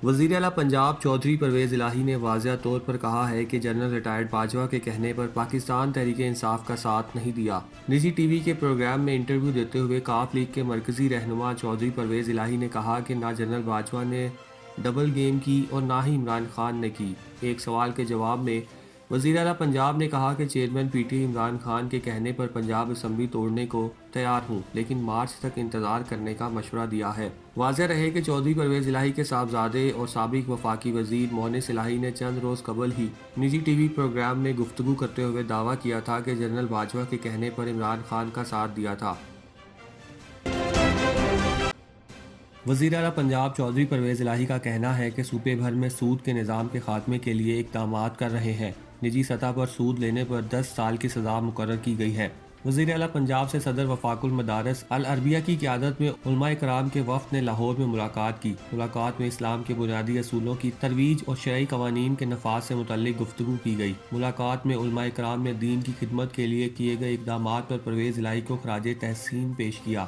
وزیر اعلیٰ پنجاب چودھری پرویز الہی نے واضح طور پر کہا ہے کہ جنرل ریٹائرڈ باجوہ کے کہنے پر پاکستان تحریک انصاف کا ساتھ نہیں دیا۔ نجی ٹی وی کے پروگرام میں انٹرویو دیتے ہوئے کاف لیگ کے مرکزی رہنما چودھری پرویز الہی نے کہا کہ نہ جنرل باجوہ نے ڈبل گیم کی اور نہ ہی عمران خان نے کی۔ ایک سوال کے جواب میں وزیر اعلیٰ پنجاب نے کہا کہ chairman P T I Imran Khan کے کہنے پر پنجاب اسمبلی توڑنے کو تیار ہوں، لیکن مارچ تک انتظار کرنے کا مشورہ دیا ہے۔ واضح رہے کہ چودھری پرویز الہی کے صاحبزادے اور سابق وفاقی وزیر مونس الہی نے چند روز قبل ہی نجی ٹی وی پروگرام میں گفتگو کرتے ہوئے دعویٰ کیا تھا کہ جنرل باجوہ کے کہنے پر عمران خان کا ساتھ دیا تھا۔ وزیر اعلیٰ پنجاب چودھری پرویز الہی کا کہنا ہے کہ صوبے بھر میں سود کے نظام کے خاتمے کے لیے اقدامات کر رہے ہیں۔ نجی سطح پر سود لینے پر 10 سال کی سزا مقرر کی گئی ہے۔ وزیر اعلیٰ پنجاب سے صدر وفاق المدارس العربیہ کی قیادت میں علماء کرام کے وفد نے لاہور میں ملاقات کی۔ ملاقات میں اسلام کے بنیادی اصولوں کی ترویج اور شرعی قوانین کے نفاذ سے متعلق گفتگو کی گئی۔ ملاقات میں علماء کرام نے دین کی خدمت کے لیے کیے گئے اقدامات پر پرویز الہی کو خراج تحسین پیش کیا۔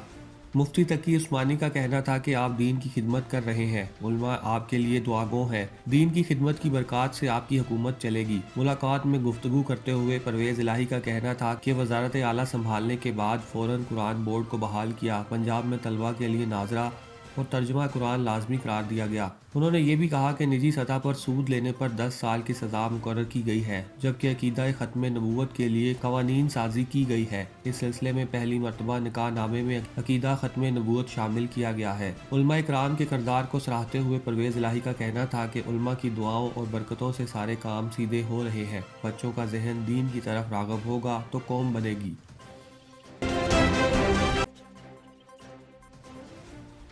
مفتی تقی عثمانی کا کہنا تھا کہ آپ دین کی خدمت کر رہے ہیں، علماء آپ کے لیے دعا گو ہیں، دین کی خدمت کی برکات سے آپ کی حکومت چلے گی۔ ملاقات میں گفتگو کرتے ہوئے پرویز الہی کا کہنا تھا کہ وزارت اعلیٰ سنبھالنے کے بعد فوراً قرآن بورڈ کو بحال کیا، پنجاب میں طلبہ کے لیے ناظرہ اور ترجمہ قرآن لازمی قرار دیا گیا۔ انہوں نے یہ بھی کہا کہ نجی سطح پر سود لینے پر 10 سال کی سزا مقرر کی گئی ہے، جبکہ عقیدہ ختم نبوت کے لیے قوانین سازی کی گئی ہے۔ اس سلسلے میں پہلی مرتبہ نکاح نامے میں عقیدہ ختم نبوت شامل کیا گیا ہے۔ علماء کرام کے کردار کو سراہتے ہوئے پرویز الہی کا کہنا تھا کہ علماء کی دعاؤں اور برکتوں سے سارے کام سیدھے ہو رہے ہیں۔ بچوں کا ذہن دین کی طرف راغب ہوگا تو قوم بنے گی۔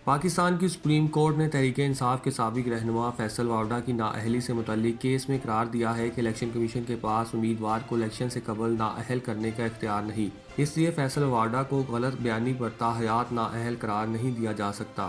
پاکستان کی سپریم کورٹ نے تحریک انصاف کے سابق رہنما فیصل وارڈا کی نااہلی سے متعلق کیس میں قرار دیا ہے کہ الیکشن کمیشن کے پاس امیدوار کو الیکشن سے قبل نااہل کرنے کا اختیار نہیں، اس لیے فیصل وارڈا کو غلط بیانی پر تاحیات نااہل قرار نہیں دیا جا سکتا۔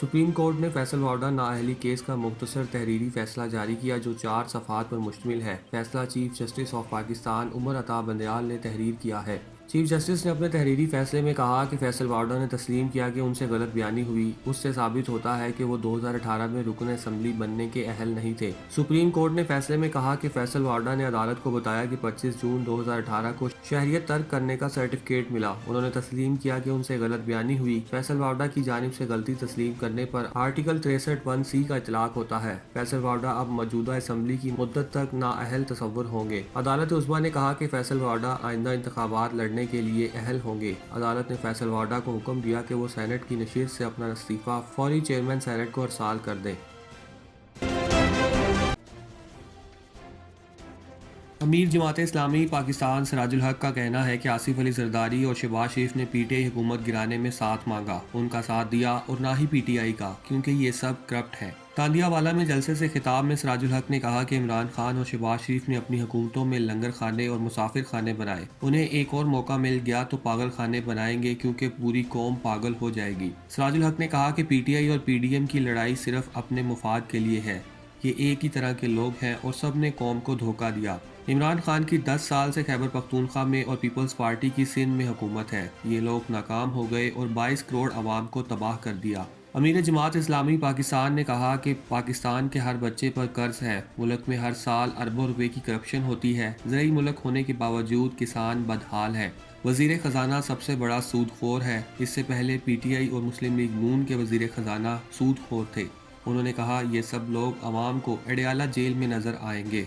سپریم کورٹ نے فیصل وارڈا نااہلی کیس کا مختصر تحریری فیصلہ جاری کیا جو 4 صفحات پر مشتمل ہے۔ فیصلہ chief justice of Pakistan Umar Ata Bandial نے تحریر کیا ہے۔ چیف جسٹس نے اپنے تحریری فیصلے میں کہا کہ فیصل وارڈا نے تسلیم کیا کہ ان سے غلط بیانی ہوئی، اس سے ثابت ہوتا ہے کہ وہ 2018 میں رکن اسمبلی بننے کے اہل نہیں تھے۔ سپریم کورٹ نے فیصلے میں کہا کہ فیصل وارڈا نے عدالت کو بتایا کہ 25 جون 2018 کو شہریت ترک کرنے کا سرٹیفکیٹ ملا۔ انہوں نے تسلیم کیا کہ ان سے غلط بیانی ہوئی۔ فیصل وارڈا کی جانب سے غلطی تسلیم کرنے پر آرٹیکل 63(1)(c) کا اطلاق ہوتا ہے۔ فیصل وارڈا اب موجودہ اسمبلی کی مدت تک نااہل تصور ہوں گے۔ عدالت عظمیٰ نے کہا کہ فیصل وارڈا آئندہ انتخابات لڑنے کے لیے اہل ہوں گے۔ عدالت نے فیصل وارڈا کو حکم دیا کہ وہ سینٹ کی نشست سے اپنا استعفیٰ فوری چیئرمین سینٹ کو ارسال کر دیں۔ امیر جماعت اسلامی پاکستان سراج الحق کا کہنا ہے کہ آصف علی زرداری اور شہباز شریف نے پی ٹی آئی حکومت گرانے میں ساتھ مانگا، ان کا ساتھ دیا اور نہ ہی پی ٹی آئی کا، کیونکہ یہ سب کرپٹ ہے۔ تاندیا والا میں جلسے سے خطاب میں سراج الحق نے کہا کہ عمران خان اور شہباز شریف نے اپنی حکومتوں میں لنگر خانے اور مسافر خانے بنائے، انہیں ایک اور موقع مل گیا تو پاگل خانے بنائیں گے کیونکہ پوری قوم پاگل ہو جائے گی۔ سراج الحق نے کہا کہ پی ٹی آئی اور پی ڈی ایم کی لڑائی صرف اپنے مفاد کے لیے ہے، یہ ایک ہی طرح کے لوگ ہیں اور سب نے قوم کو دھوکہ دیا۔ عمران خان کی 10 سال سے خیبر پختونخوا میں اور پیپلز پارٹی کی سندھ میں حکومت ہے، یہ لوگ ناکام ہو گئے اور 22 کروڑ عوام کو تباہ کر دیا۔ امیر جماعت اسلامی پاکستان نے کہا کہ پاکستان کے ہر بچے پر قرض ہے، ملک میں ہر سال اربوں روپے کی کرپشن ہوتی ہے، زرعی ملک ہونے کے باوجود کسان بدحال ہے، وزیر خزانہ سب سے بڑا سود خور ہے، اس سے پہلے پی ٹی آئی اور مسلم لیگ نون کے وزیر خزانہ سود خور تھے۔ انہوں نے کہا یہ سب لوگ عوام کو اڈیالہ جیل میں نظر آئیں گے۔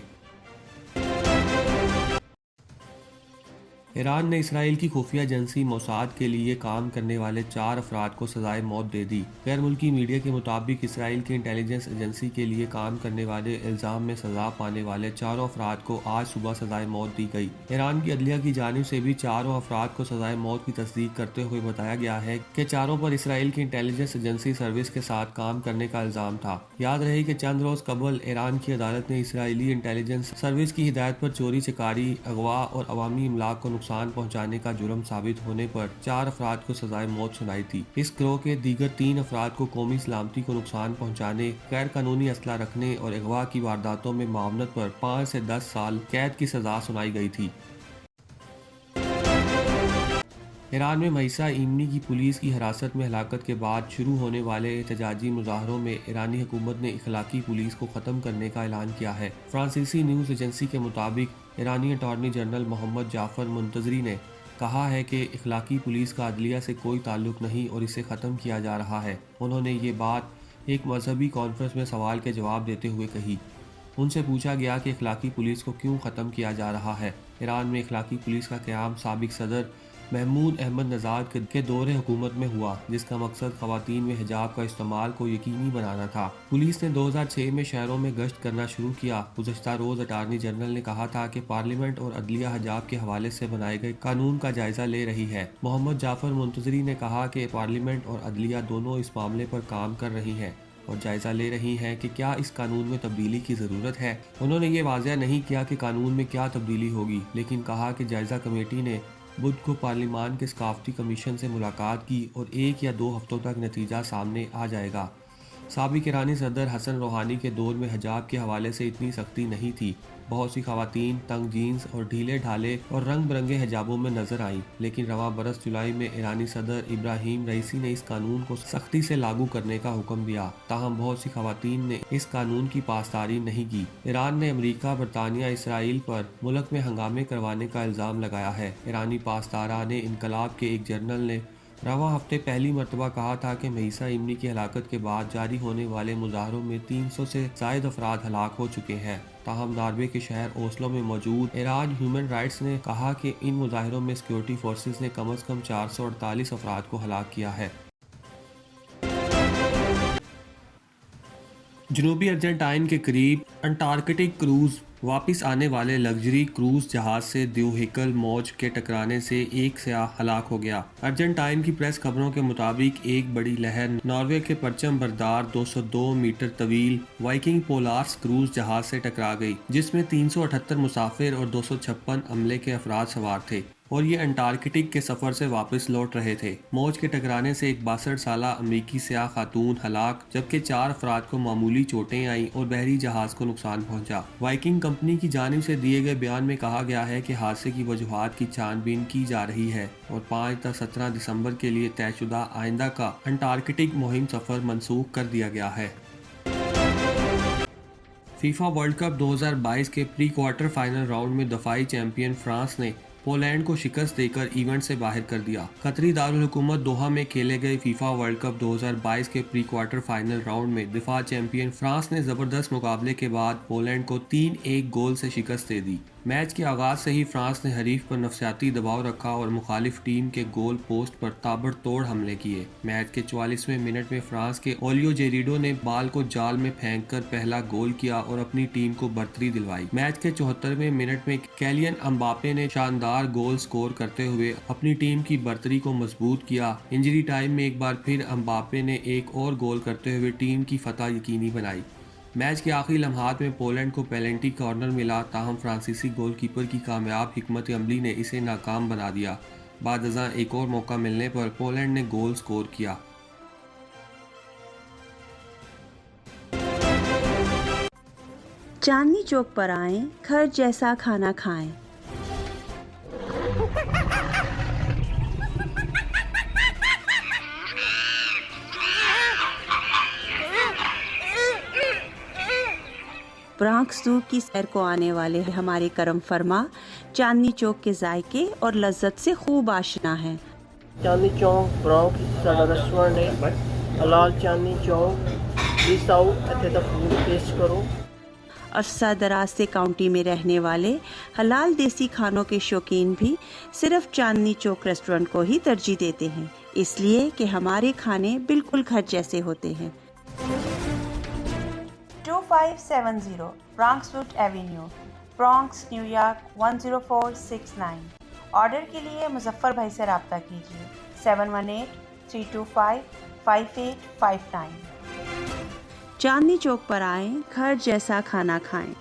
ایران نے اسرائیل کی خفیہ ایجنسی موساد کے لیے کام کرنے والے 4 افراد کو سزائے موت دے دی۔ غیر ملکی میڈیا کے مطابق اسرائیل کی انٹیلیجنس ایجنسی کے لیے کام کرنے والے الزام میں سزا پانے والے 4 افراد کو آج صبح سزائے موت دی گئی۔ ایران کی عدلیہ کی جانب سے بھی 4 افراد کو سزائے موت کی تصدیق کرتے ہوئے بتایا گیا ہے کہ 4 پر اسرائیل کی انٹیلیجنس ایجنسی سروس کے ساتھ کام کرنے کا الزام تھا۔ یاد رہے کہ چند روز قبل ایران کی عدالت نے اسرائیلی انٹیلیجنس سروس کی ہدایت پر چوری چکاری، اغوا اور عوامی املاک کو نقصان پہنچانے کا جرم ثابت ہونے پر 4 افراد کو سزائے موت سنائی تھی۔ اس گروہ کے دیگر 3 افراد کو قومی سلامتی کو نقصان پہنچانے، غیر قانونی اسلحہ رکھنے اور اغوا کی وارداتوں میں معاونت پر 5 سے 10 سال قید کی سزا سنائی گئی تھی۔ ایران میں مہسا ایمنی کی پولیس کی حراست میں ہلاکت کے بعد شروع ہونے والے احتجاجی مظاہروں میں ایرانی حکومت نے اخلاقی پولیس کو ختم کرنے کا اعلان کیا ہے۔ فرانسیسی نیوز ایجنسی کے مطابق ایرانی اٹارنی جنرل محمد جعفر منتظری نے کہا ہے کہ اخلاقی پولیس کا عدلیہ سے کوئی تعلق نہیں اور اسے ختم کیا جا رہا ہے۔ انہوں نے یہ بات ایک مذہبی کانفرنس میں سوال کے جواب دیتے ہوئے کہی۔ ان سے پوچھا گیا کہ اخلاقی پولیس کو کیوں ختم کیا جا رہا ہے۔ ایران میں اخلاقی پولیس کا قیام سابق صدر محمود احمد نژاد کے دور حکومت میں ہوا، جس کا مقصد خواتین میں حجاب کا استعمال کو یقینی بنانا تھا۔ پولیس نے 2006 میں شہروں میں گشت کرنا شروع کیا۔ گزشتہ روز اٹارنی جنرل نے کہا تھا کہ پارلیمنٹ اور عدلیہ حجاب کے حوالے سے بنائے گئے قانون کا جائزہ لے رہی ہے۔ محمد جعفر منتظری نے کہا کہ پارلیمنٹ اور عدلیہ دونوں اس معاملے پر کام کر رہی ہیں اور جائزہ لے رہی ہیں کہ کیا اس قانون میں تبدیلی کی ضرورت ہے۔ انہوں نے یہ واضح نہیں کیا کہ قانون میں کیا تبدیلی ہوگی، لیکن کہا کہ جائزہ کمیٹی نے بدھ کو پارلیمان کے ثقافتی کمیشن سے ملاقات کی اور 1 یا 2 ہفتوں تک نتیجہ سامنے آ جائے گا۔ سابق ایرانی صدر حسن روحانی کے دور میں حجاب کے حوالے سے اتنی سختی نہیں تھی۔ بہت سی خواتین تنگ جینز اور ڈھیلے ڈھالے اور رنگ برنگے حجابوں میں نظر آئیں، لیکن رواں برس جولائی میں ایرانی صدر ابراہیم رئیسی نے اس قانون کو سختی سے لاگو کرنے کا حکم دیا، تاہم بہت سی خواتین نے اس قانون کی پاسداری نہیں کی۔ ایران نے امریکہ، برطانیہ، اسرائیل پر ملک میں ہنگامے کروانے کا الزام لگایا ہے۔ ایرانی پاسداران انقلاب کے ایک جرنل نے رواں ہفتے پہلی مرتبہ کہا تھا کہ مہسا ایمنی کی ہلاکت کے بعد جاری ہونے والے مظاہروں میں 300 سے زائد افراد ہلاک ہو چکے ہیں۔ تاہم ناروے کے شہر اوسلو میں موجود ایران ہیومن رائٹس نے کہا کہ ان مظاہروں میں سیکیورٹی فورسز نے کم از کم 448 افراد کو ہلاک کیا ہے۔ جنوبی ارجنٹائن کے قریب انٹارکٹک کروز واپس آنے والے لگژری کروز جہاز سے دیوہیکل موج کے ٹکرانے سے ایک سیاح ہلاک ہو گیا۔ ارجنٹائن کی پریس خبروں کے مطابق ایک بڑی لہر ناروے کے پرچم بردار 202 میٹر طویل وائکنگ پولارس کروز جہاز سے ٹکرا گئی، جس میں 378 مسافر اور 256 عملے کے افراد سوار تھے اور یہ انٹارکٹک کے سفر سے واپس لوٹ رہے تھے۔ موج کے ٹکرانے سے ایک 62 سالہ امریکی سیاح خاتون ہلاک جبکہ 4 افراد کو معمولی چوٹیں آئیں اور بحری جہاز کو نقصان پہنچا۔ وائکنگ کمپنی کی جانب سے دیے گئے بیان میں کہا گیا ہے کہ حادثے کی وجوہات کی چھان بین کی جا رہی ہے اور 5 تا 17 دسمبر کے لیے طے شدہ آئندہ کا انٹارکٹک مہم سفر منسوخ کر دیا گیا ہے۔ فیفا ورلڈ کپ 2022 کے پری کوارٹر فائنل راؤنڈ میں دفاعی چیمپئن فرانس نے پولینڈ کو شکست دے کر ایونٹ سے باہر کر دیا۔ قطری دارالحکومت دوحہ میں کھیلے گئے فیفا ورلڈ کپ 2022 کے پری کوارٹر فائنل راؤنڈ میں دفاع چیمپئن فرانس نے زبردست مقابلے کے بعد پولینڈ کو 3-1 گول سے شکست دے دی۔ میچ کے آغاز سے ہی فرانس نے حریف پر نفسیاتی دباؤ رکھا اور مخالف ٹیم کے گول پوسٹ پر تابڑ توڑ حملے کیے۔ میچ کے 44ویں منٹ میں فرانس کے اولیو جیریڈو نے بال کو جال میں پھینک کر پہلا گول کیا اور اپنی ٹیم کو برتری دلوائی۔ میچ کے 74ویں منٹ میں کیلین امباپے نے شاندار گول سکور کرتے ہوئے اپنی ٹیم کی برتری کو مضبوط کیا۔ انجری ٹائم میں ایک بار پھر امباپے نے ایک اور گول کرتے ہوئے ٹیم کی فتح یقینی بنائی۔ میچ کے آخری لمحات میں پولینڈ کو پینلٹی کارنر ملا، تاہم فرانسیسی گول کیپر کی کامیاب حکمت عملی نے اسے ناکام بنا دیا۔ بعد ازاں ایک اور موقع ملنے پر پولینڈ نے گول سکور کیا۔ چاندنی چوک پر آئیں، گھر جیسا کھانا کھائیں۔ برانکس زو کی سیر کو آنے والے ہمارے کرم فرما چاندنی چوک کے ذائقے اور لذت سے خوب آشنا ہیں۔ چاندنی چوک برانکس ساڈا ریسٹورینٹ ہے، حلال چاندنی چوک، پلیز آؤ اتنے دا فوڈ ٹیسٹ کرو۔ عرصہ دراز سے کاؤنٹی میں رہنے والے حلال دیسی کھانوں کے شوقین بھی صرف چاندنی چوک ریسٹورنٹ کو ہی ترجیح دیتے ہیں، اس لیے کہ ہمارے کھانے بالکل گھر جیسے ہوتے ہیں۔ 2570 Bronxwood avenue, Bronx, New York 10469۔ Order کے لیے مظفر بھائی سے رابطہ کیجیے 718-325-5859۔ چاندنی چوک پر آئیں، گھر جیسا کھانا کھائیں۔